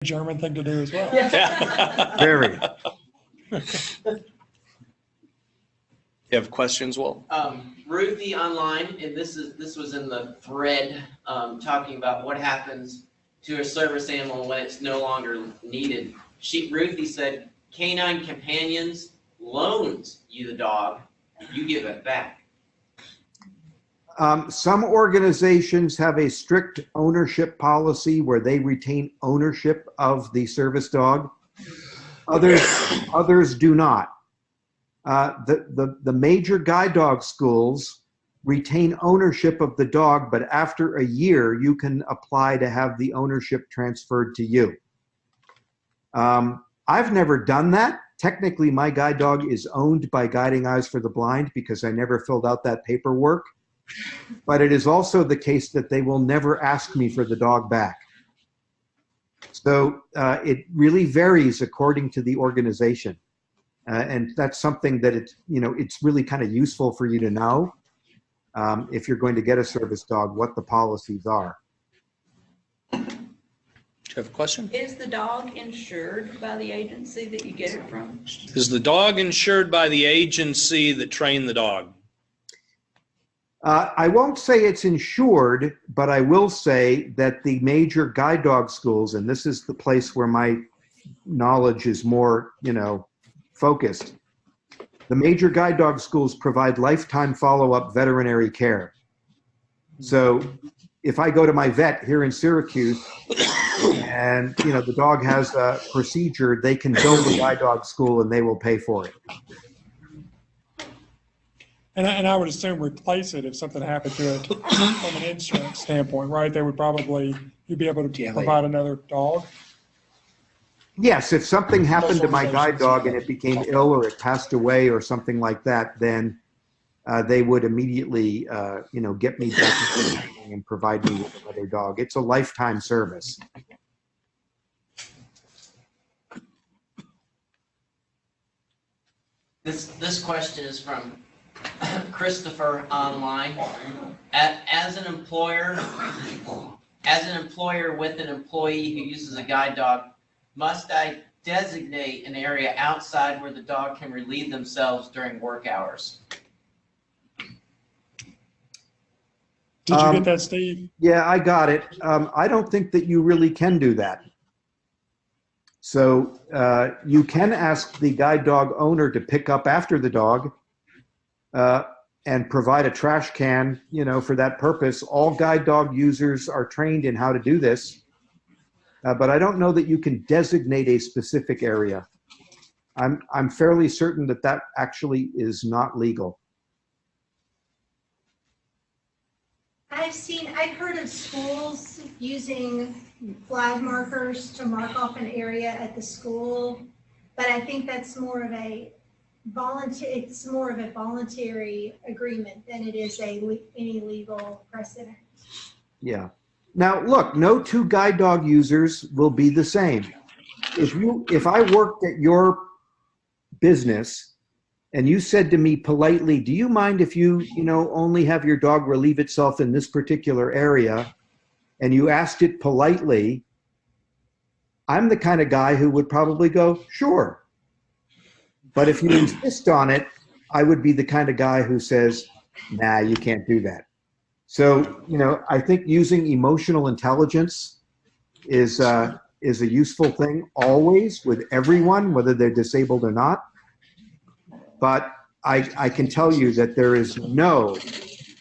German thing to do as well. Yeah. Very. You have questions, Will? Ruthie online, and this was in the thread, talking about what happens to a service animal when it's no longer needed. Ruthie said, Canine Companions loans you the dog, you give it back. Some organizations have a strict ownership policy where they retain ownership of the service dog. Others do not. The major guide dog schools retain ownership of the dog, but after a year, you can apply to have the ownership transferred to you. I've never done that. Technically, my guide dog is owned by Guiding Eyes for the Blind because I never filled out that paperwork. But it is also the case that they will never ask me for the dog back. So it really varies according to the organization. And that's something that it's really kind of useful for you to know if you're going to get a service dog, what the policies are. Do you have a question? Is the dog insured by the agency that you get it from? Is the dog insured by the agency that trained the dog? I won't say it's insured, but I will say that the major guide dog schools, and this is the place where my knowledge is more, focused. The major guide dog schools provide lifetime follow-up veterinary care. So if I go to my vet here in Syracuse and, the dog has a procedure, they can bill the guide dog school and they will pay for it. And I would assume replace it if something happened to it from an insurance standpoint, right? They would probably, you'd be able to provide another dog. Yes, if something happened to my guide dog and it became ill or it passed away or something like that, then they would immediately, get me back and provide me with another dog. It's a lifetime service. This question is from Christopher online. As an employer with an employee who uses a guide dog, must I designate an area outside where the dog can relieve themselves during work hours? Did you get that, Steve? Yeah, I got it. I don't think that you really can do that. So you can ask the guide dog owner to pick up after the dog and provide a trash can, for that purpose. All guide dog users are trained in how to do this. But I don't know that you can designate a specific area. I'm fairly certain that actually is not legal. I've heard of schools using flag markers to mark off an area at the school, but I think that's more of a voluntary agreement than it is any legal precedent. Yeah. Now, look, no two guide dog users will be the same. If I worked at your business and you said to me politely, do you mind if you only have your dog relieve itself in this particular area, and you asked it politely, I'm the kind of guy who would probably go, sure. But if you insist on it, I would be the kind of guy who says, nah, you can't do that. So, I think using emotional intelligence is a useful thing always with everyone, whether they're disabled or not. But I can tell you that there is no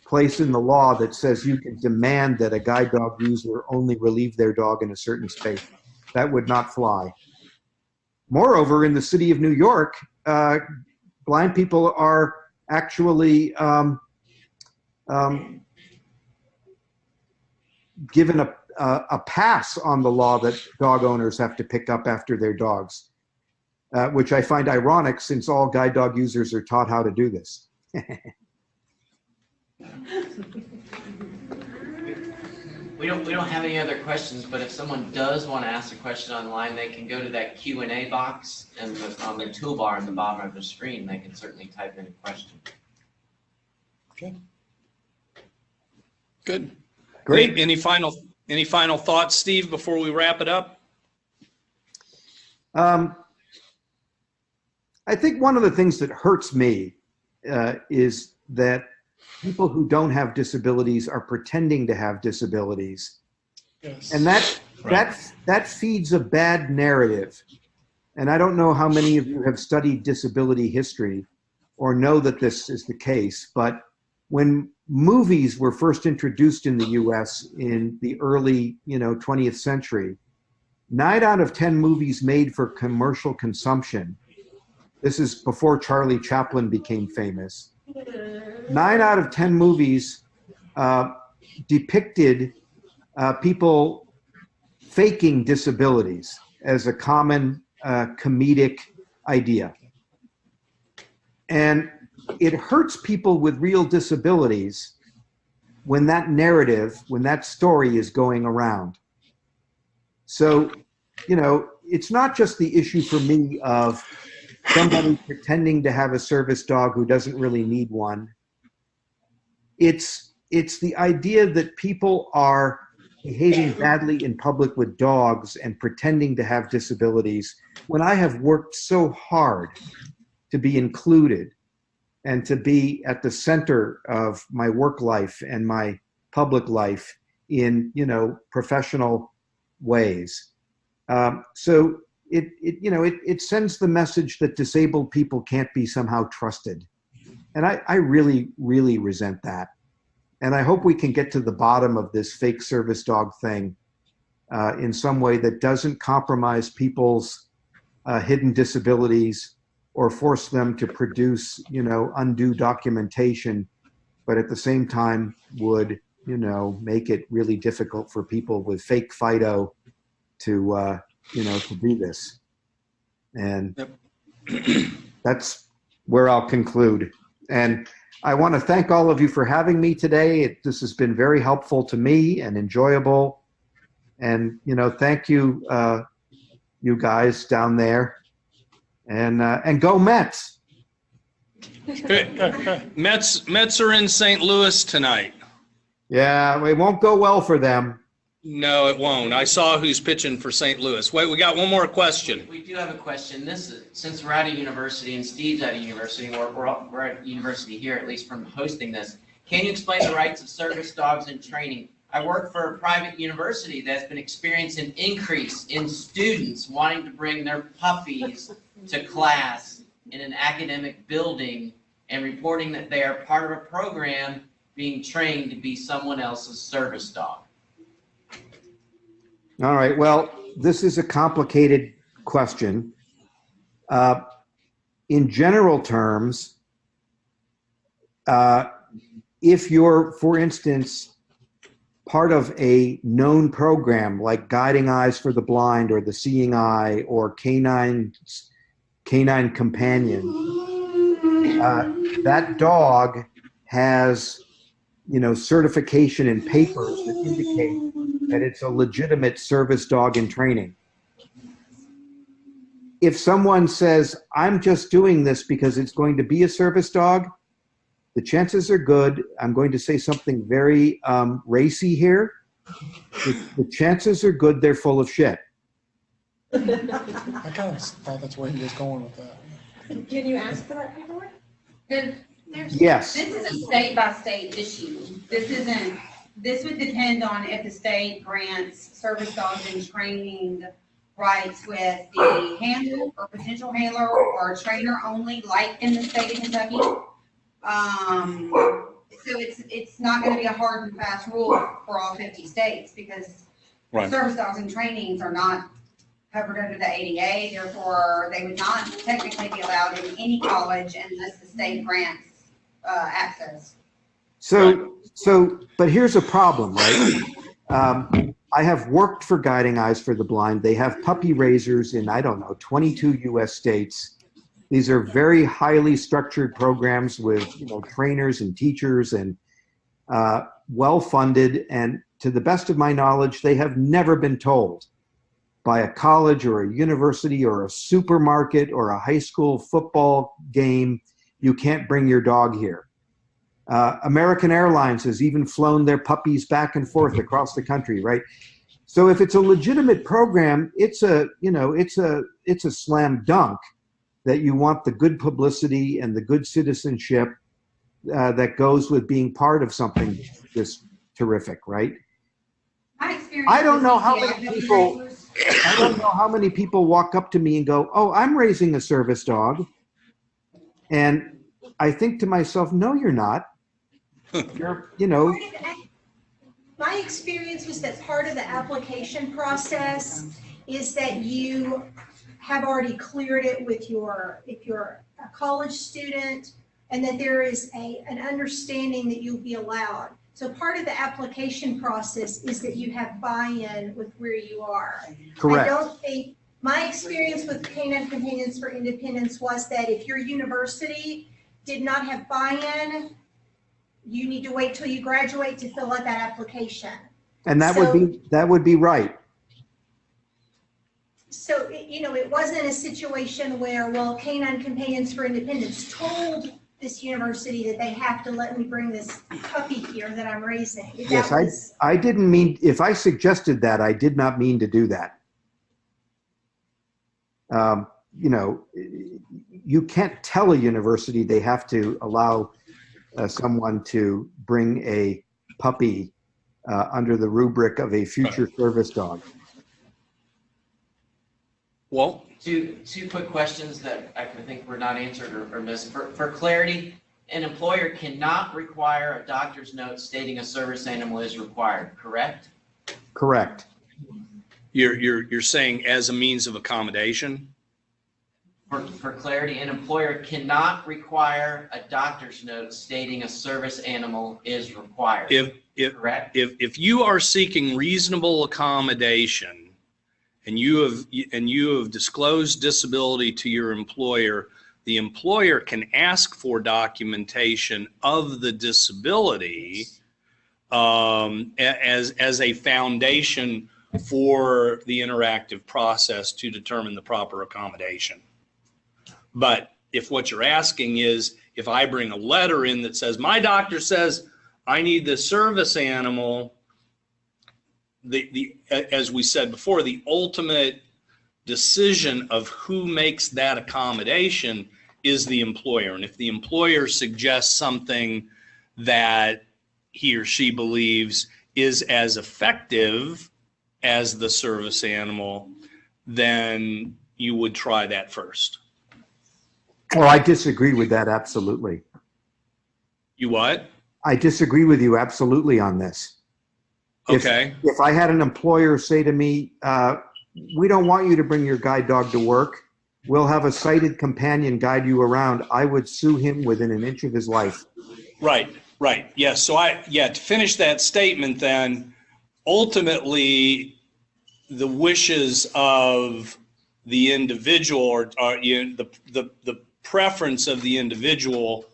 place in the law that says you can demand that a guide dog user only relieve their dog in a certain space. That would not fly. Moreover, in the city of New York, blind people are actually given a pass on the law that dog owners have to pick up after their dogs, which I find ironic since all guide dog users are taught how to do this. We don't have any other questions, but if someone does want to ask a question online, they can go to that Q&A box and on the toolbar in the bottom of the screen, they can certainly type in a question. Okay. Good. Great. Any final thoughts, Steve, before we wrap it up? I think one of the things that hurts me is that people who don't have disabilities are pretending to have disabilities. Yes. And that feeds a bad narrative. And I don't know how many of you have studied disability history or know that this is the case, but when movies were first introduced in the US in the early 20th century, 9 out of 10 movies made for commercial consumption, this is before Charlie Chaplin became famous, 9 out of 10 movies depicted people faking disabilities as a common comedic idea. And it hurts people with real disabilities when that narrative, when that story is going around. So, it's not just the issue for me of somebody pretending to have a service dog who doesn't really need one. It's the idea that people are behaving badly in public with dogs and pretending to have disabilities when I have worked so hard to be included and to be at the center of my work life and my public life in, professional ways. So it sends the message that disabled people can't be somehow trusted. And I really, really resent that. And I hope we can get to the bottom of this fake service dog thing in some way that doesn't compromise people's hidden disabilities or force them to produce, undue documentation, but at the same time would, make it really difficult for people with fake FIDO to do this. And that's where I'll conclude. And I want to thank all of you for having me today. This has been very helpful to me and enjoyable. And, thank you, you guys down there. And go Mets. Mets are in St. Louis tonight. Yeah, it won't go well for them. No, it won't. I saw who's pitching for St. Louis. Wait, we got one more question. We do have a question. This is, since we're at a university and Steve's at a university, we're at a university here, at least from hosting this. Can you explain the rights of service dogs in training? I work for a private university that's been experiencing an increase in students wanting to bring their puppies to class in an academic building and reporting that they are part of a program being trained to be someone else's service dog. All right. Well, this is a complicated question. In general terms, if you're, for instance, part of a known program like Guiding Eyes for the Blind or the Seeing Eye or Canine Companion, that dog has, certification and papers that indicate that it's a legitimate service dog in training. If someone says, I'm just doing this because it's going to be a service dog, the chances are good, I'm going to say something very racy here, the chances are good they're full of shit. I kind of thought that's where he was going with that. Can you ask for that paperwork? Yes. This is a state-by-state issue. This would depend on if the state grants service dogs in training rights with the handler or potential handler or trainer only, like in the state of Kentucky. So it's not going to be a hard and fast rule for all 50 states because service dogs in trainings are not covered under the ADA. Therefore, they would not technically be allowed in any college unless the state grants access. But here's a problem, right? I have worked for Guiding Eyes for the Blind. They have puppy raisers in, 22 US states. These are very highly structured programs with, trainers and teachers and well-funded. And to the best of my knowledge, they have never been told by a college or a university or a supermarket or a high school football game, you can't bring your dog here. American Airlines has even flown their puppies back and forth across the country, right? So if it's a legitimate program, it's a slam dunk that you want the good publicity and the good citizenship that goes with being part of something this terrific, right? My experience. I don't with know how CPI many people. I don't know how many people walk up to me and go, "Oh, I'm raising a service dog," and I think to myself, "No, you're not. You're, My experience was that part of the application process is that you have already cleared it with if you're a college student, and that there is an understanding that you'll be allowed. So part of the application process is that you have buy-in with where you are. correct." I don't think, my experience with Canine Companions for Independence was that if your university did not have buy-in, you need to wait till you graduate to fill out that application. And that would be right. So, it wasn't a situation where, well, Canine Companions for Independence told this university that they have to let me bring this puppy here that I'm raising. Yes, I didn't mean, if I suggested that, I did not mean to do that. You can't tell a university they have to allow someone to bring a puppy under the rubric of a future service dog. Well, Two quick questions that I think were not answered or missed. For clarity, an employer cannot require a doctor's note stating a service animal is required, correct? Correct. you're saying as a means of accommodation? For clarity, an employer cannot require a doctor's note stating a service animal is required, correct? If you are seeking reasonable accommodation and you have disclosed disability to your employer, the employer can ask for documentation of the disability as a foundation for the interactive process to determine the proper accommodation. But if what you're asking is, if I bring a letter in that says, my doctor says I need this service animal, as we said before, the ultimate decision of who makes that accommodation is the employer. And if the employer suggests something that he or she believes is as effective as the service animal, then you would try that first. Well, I disagree with that absolutely. You what? I disagree with you absolutely on this. Okay. If I had an employer say to me, we don't want you to bring your guide dog to work, we'll have a sighted companion guide you around, I would sue him within an inch of his life. Right. Yes. So to finish that statement then, ultimately the wishes of the individual or the preference of the individual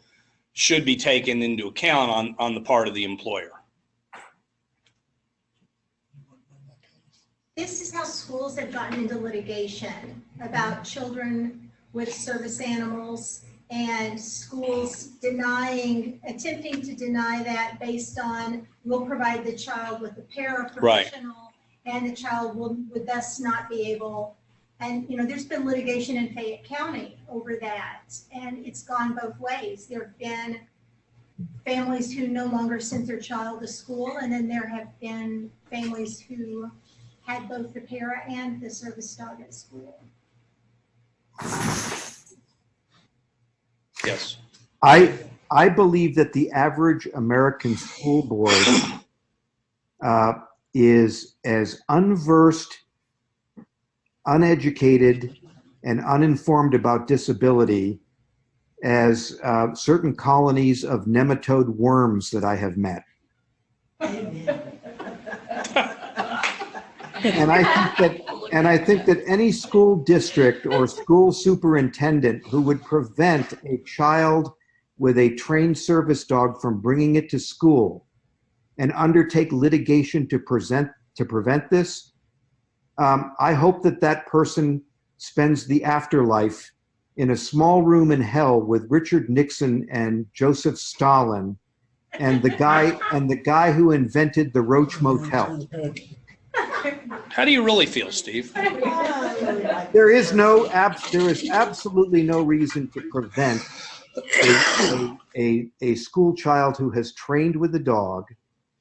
should be taken into account on the part of the employer. This is how schools have gotten into litigation about children with service animals, and schools attempting to deny that based on, we'll provide the child with a paraprofessional, Right. and the child would thus not be able. And, there's been litigation in Fayette County over that, and it's gone both ways. There have been families who no longer sent their child to school, and then there have been families who had both the para and the service dog at school. Yes. I believe that the average American school board is as unversed, uneducated, and uninformed about disability as certain colonies of nematode worms that I have met. And I think that any school district or school superintendent who would prevent a child with a trained service dog from bringing it to school and undertake litigation to prevent this, I hope that person spends the afterlife in a small room in hell with Richard Nixon and Joseph Stalin and the guy who invented the Roach Motel. How do you really feel, Steve? There is absolutely no reason to prevent a school child who has trained with a dog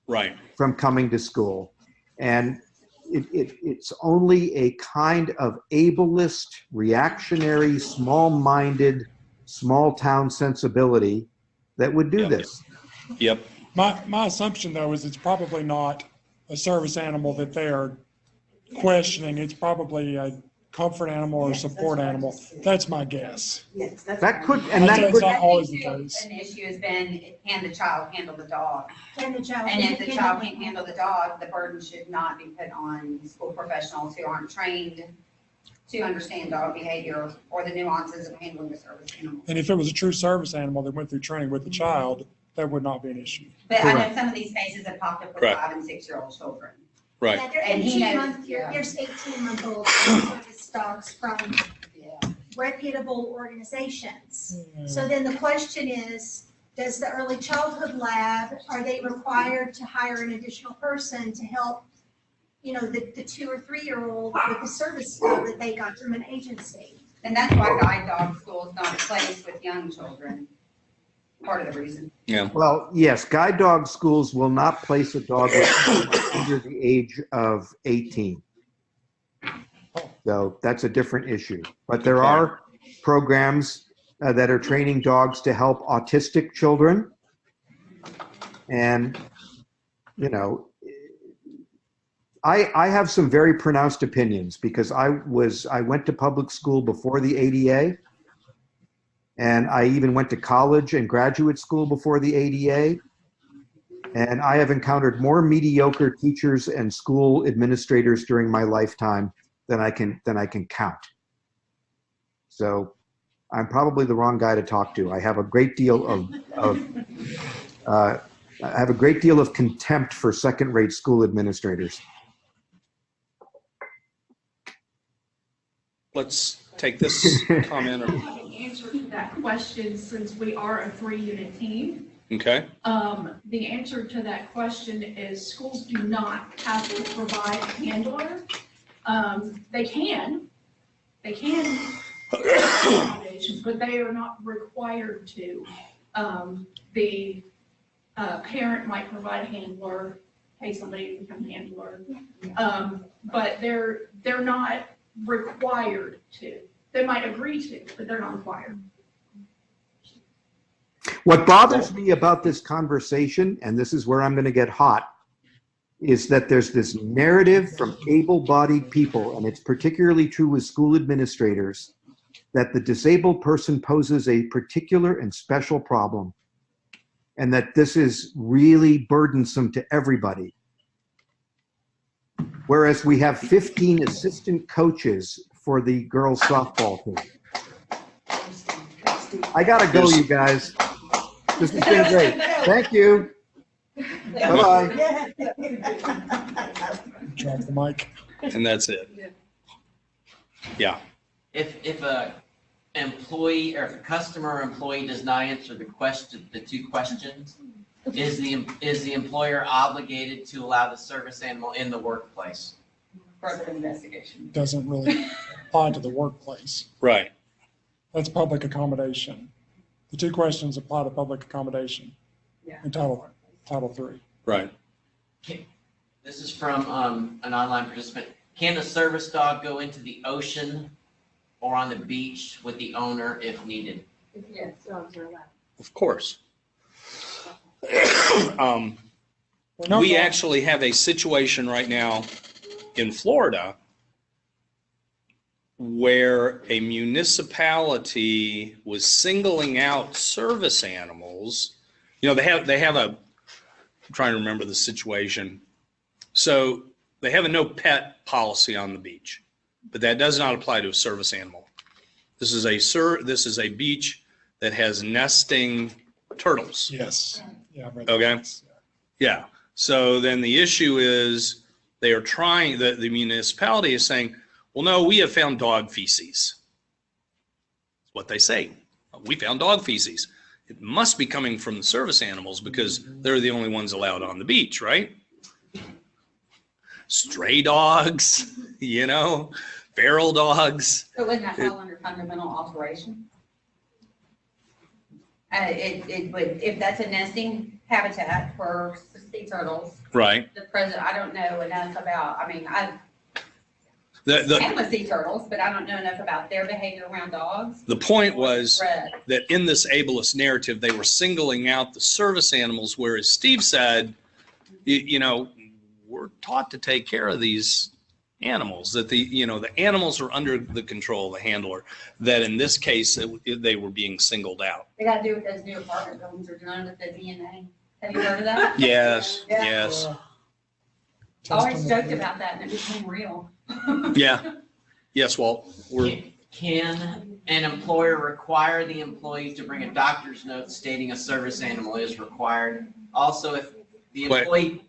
Right. from coming to school. And it's only a kind of ableist, reactionary, small-minded, small-town sensibility that would do this. Yep. My assumption, though, is it's probably not a service animal that they are questioning. It's probably a comfort animal or support animal. That's my guess. Yes, That could, and That's that not could, always the case. An issue has been, can the child handle the dog? Can the child? And if the child can't handle the dog, the burden should not be put on school professionals who aren't trained to understand dog behavior or the nuances of handling a service animal. And if it was a true service animal that went through training with the child, that would not be an issue. But I know Correct. some of these cases have popped up with Correct. 5 and 6-year-old children. Right. Yeah, they're And he knows, 18-month, yeah. there's 18-month-old service dogs from Yeah. reputable organizations. So then the question is, does the early childhood lab, are they required to hire an additional person to help, the 2 or 3-year-old with the service dog that they got from an agency? And that's why guide dog school is not placed with young children. Part of the reason. Yeah. well, yes, guide dog schools will not place a dog under the age of 18. So that's a different issue. But there are programs that are training dogs to help autistic children. And, I have some very pronounced opinions because I went to public school before the ADA. And I even went to college and graduate school before the ADA. And I have encountered more mediocre teachers and school administrators during my lifetime than I can count. So I'm probably the wrong guy to talk to. I have a great deal of contempt for second-rate school administrators. Let's take this comment. Answer to that question, since we are a 3-unit team, Okay. the answer to that question is schools do not have to provide a handler. They can accommodations, but they are not required to. The parent might provide a handler, pay somebody to become a handler, but they're not required to. They might agree to, but they're not required. What bothers me about this conversation, and this is where I'm going to get hot, is that there's this narrative from able-bodied people, and it's particularly true with school administrators, that the disabled person poses a particular and special problem, and that this is really burdensome to everybody. Whereas we have 15 assistant coaches for the girls softball team. I gotta go, you guys. This has been great. Thank you. Bye-bye. Drop the mic. And that's it. Yeah. If a employee or if a customer or employee does not answer the 2 questions, is the employer obligated to allow the service animal in the workplace? Further investigation. Doesn't really apply to the workplace. Right. That's public accommodation. The 2 questions apply to public accommodation in Title III. Right. This is from an online participant. Can a service dog go into the ocean or on the beach with the owner if needed? Yes, dogs are allowed. Of course. No We dog- actually have a situation right now in Florida where a municipality was singling out service animals. They have I'm trying to remember the situation. So they have a no pet policy on the beach, but that does not apply to a service animal. This is a beach that has nesting turtles. Yes. Yeah. I've read Okay. that. Yeah. So then the issue is they are trying, the municipality is saying, well, no, we have found dog feces. That's what they say. We found dog feces. It must be coming from the service animals because they're the only ones allowed on the beach, right? stray dogs, you know, feral dogs. So wouldn't that fall under fundamental alteration? It would, if that's a nesting habitat for sea turtles, Right. the president, I don't know enough about, I mean, I The am with sea turtles, but I don't know enough about their behavior around dogs. point was Threat. that in this ableist narrative, they were singling out the service animals, whereas Steve said, you know, we're taught to take care of these animals, that the animals are under the control of the handler, that in this case, they were being singled out. They got to do with those new apartment buildings are done with the DNA. Have you heard of that? Yes, Yeah. yes. I always joked about that and it became real. Yeah. Yes, Walt. Can an employer require the employee to bring a doctor's note stating a service animal is required? Also, if the Wait. employee,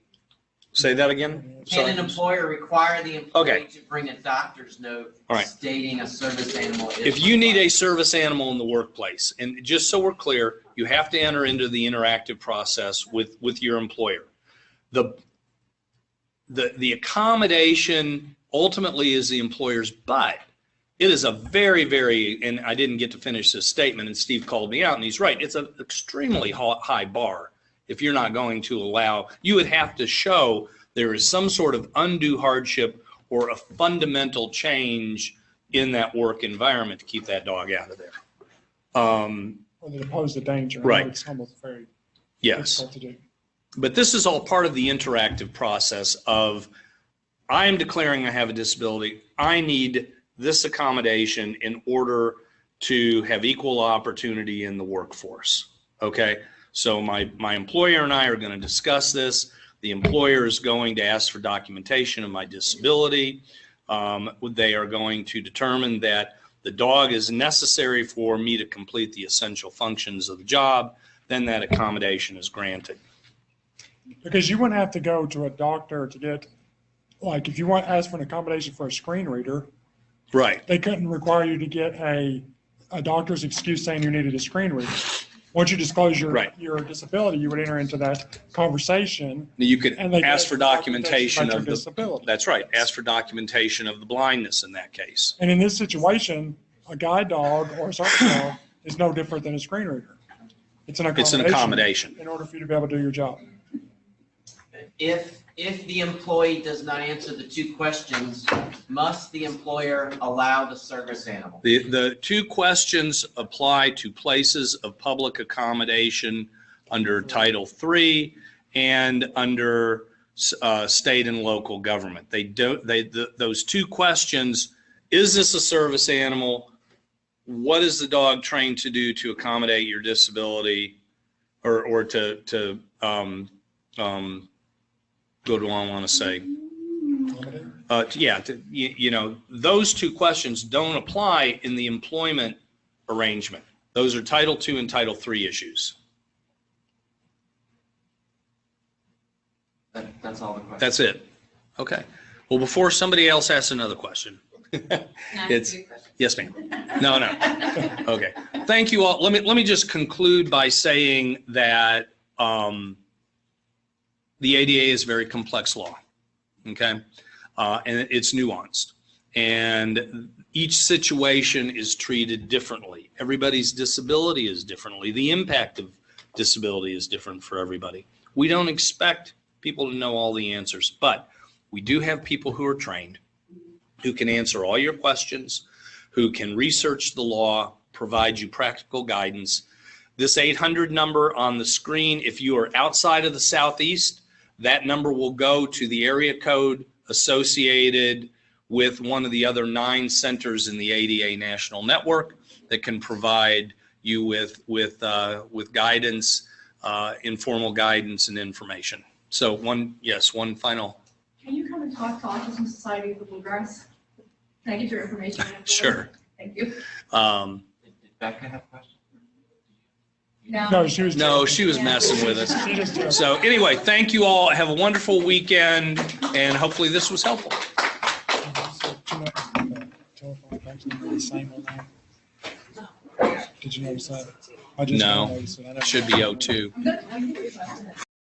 Say that again? can an employer require the employee Okay. to bring a doctor's note All right. stating a service animal is If you need a required? service animal in the workplace, and just so we're clear, you have to enter into the interactive process with your employer. The accommodation ultimately is the employer's, but it is a very, very, and I didn't get to finish this statement, and Steve called me out, and he's right. It's an extremely high bar. If you're not going to allow, you would have to show there is some sort of undue hardship or a fundamental change in that work environment to keep that dog out of there. Or that pose a danger. I know Right. It's almost very Yes. difficult to do. But this is all part of the interactive process of, I am declaring I have a disability. I need this accommodation in order to have equal opportunity in the workforce. Okay? So my employer and I are going to discuss this. The employer is going to ask for documentation of my disability. They are going to determine that the dog is necessary for me to complete the essential functions of the job. Then that accommodation is granted. Because you wouldn't have to go to a doctor to get, like, if you want to ask for an accommodation for a screen reader, Right. they couldn't require you to get a doctor's excuse saying you needed a screen reader. Once you disclose Right. your disability, you would enter into that conversation. You could And they ask for documentation about of your the, disability. that's right, ask for documentation of the blindness in that case. And in this situation, a guide dog or a service dog is no different than a screen reader. It's an It's an accommodation. in order for you to be able to do your job. If the employee does not answer the two questions, must the employer allow the service animal? The two questions apply to places of public accommodation under Title III and under state and local government. Those two questions, is this a service animal? What is the dog trained to do to accommodate your disability, or to what do I want to say? Those two questions don't apply in the employment arrangement. Those are Title II and Title III issues. That's all the questions. That's it. Okay. Well, before somebody else asks another question. It's, yes, ma'am. No. Okay. Thank you all. Let me just conclude by saying that the ADA is a very complex law. Okay. And it's nuanced. And each situation is treated differently. Everybody's disability is differently. The impact of disability is different for everybody. We don't expect people to know all the answers, but we do have people who are trained, who can answer all your questions, who can research the law, provide you practical guidance. This 800 number on the screen, if you are outside of the Southeast, that number will go to the area code associated with one of the other 9 centers in the ADA National Network that can provide you with guidance, informal guidance and information. So one final. Can you come and talk to Autism Society of the Bluegrass? Can I get your information? Sure. Thank you. Did Becca have a question? No, she was. No, she was messing with us. She just- So anyway, thank you all. Have a wonderful weekend, and hopefully this was helpful. Did you notice that? I just No. noticed it. I never- Should be 02.